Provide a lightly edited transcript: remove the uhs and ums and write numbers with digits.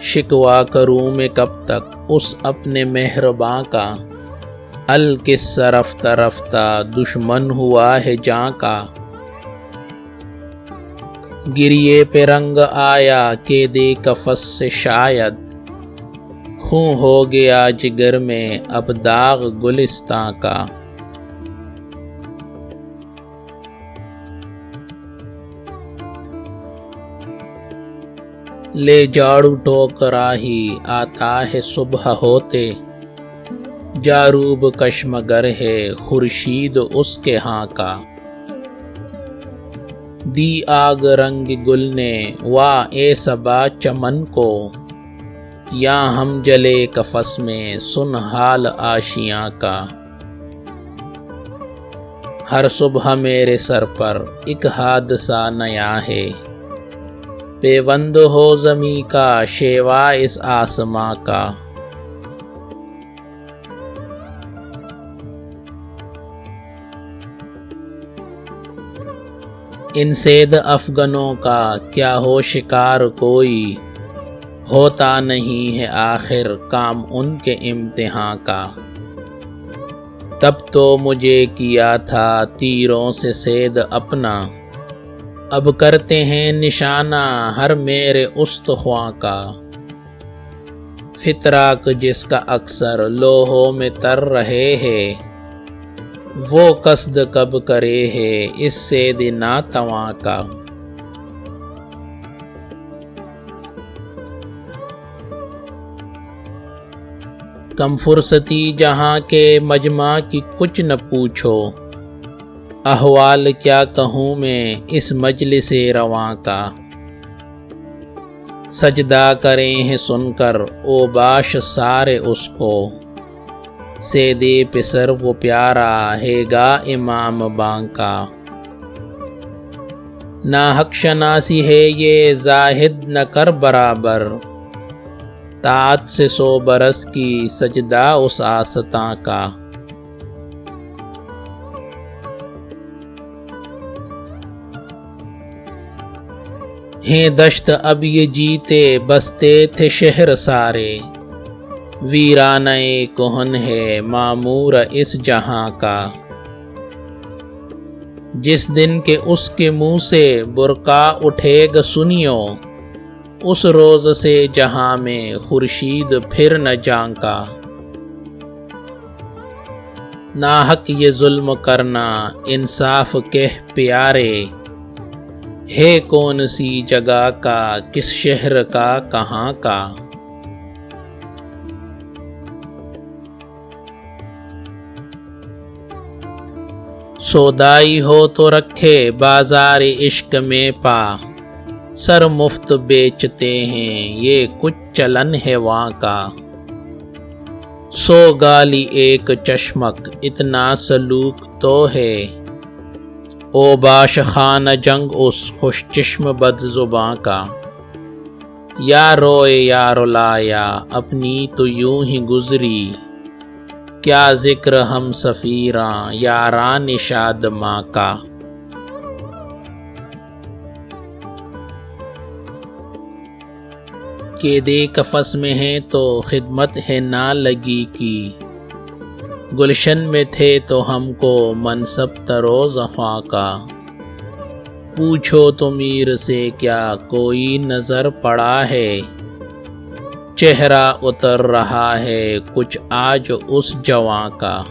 شکوا کروں میں کب تک اس اپنے مہرباں کا، القصہ رفتہ رفتہ دشمن ہوا ہے جاں کا۔ گریے پہ رنگ آیا کہ دے کفس سے شاید، خون ہو گیا جگر میں اب داغ گلستاں کا۔ لے جاڑو ٹوکرا ہی آتا ہے صبح ہوتے، جاروب کشمگر ہے خورشید اس کے ہاں کا۔ دی آگ رنگ گل نے واہ اے صبا چمن کو، یا ہم جلے کفس میں سن حال آشیاں کا۔ ہر صبح میرے سر پر ایک حادثہ نیا ہے، پیوند ہو زمیں کا شیوا اس آسماں کا۔ ان صید افغنوں کا کیا ہو شکار کوئی، ہوتا نہیں ہے آخر کام ان کے امتحان کا۔ تب تو مجھے کیا تھا تیروں سے صید اپنا، اب کرتے ہیں نشانہ ہر میرے استخواں کا۔ فتراک جس کا اکثر لوہوں میں تر رہے ہے، وہ قصد کب کرے ہے اس صید ناتواں کا۔ کم فرصتی جہاں کے مجمع کی کچھ نہ پوچھو، احوال کیا کہوں میں اس مجلس رواں کا۔ سجدہ کریں ہیں سن کر اوباش سارے اس کو، صید پسر وہ پیارا ہے گا امام باں کا۔ ناحق شناسی ہے یہ زاہد نہ کر برابر، طاعت سے 100 برس کی سجدہ اس آستاں کا۔ ہیں دشت اب یہ جیتے بستے تھے شہر سارے، ویرانہ کہن ہے معمور اس جہاں کا۔ جس دن کے اس کے منہ سے برقع اٹھے گا سنیو، اس روز سے جہاں میں خورشید پھر نہ جھانکا۔ ناحق یہ ظلم کرنا انصاف کہہ پیارے، ہے کون سی جگہ کا کس شہر کا کہاں کا۔ سودائی ہو تو رکھے بازار عشق میں پا، سر مفت بیچتے ہیں یہ کچھ چلن ہے وہاں کا۔ 100 گالی ایک چشمک اتنا سلوک تو ہے، اوباش خانہ جنگ اس خوش چشم بد زباں کا۔ یا روئے یا رلایا اپنی تو یوں ہی گزری، کیا ذکر ہم سفیراں یاران شاد ماں کا۔ کہ دے کفس میں ہے تو خدمت ہے نہ لگی کی، گلشن میں تھے تو ہم کو منصب تروز خواں کا۔ پوچھو تو میر سے کیا کوئی نظر پڑا ہے، چہرہ اتر رہا ہے کچھ آج اس جواں کا۔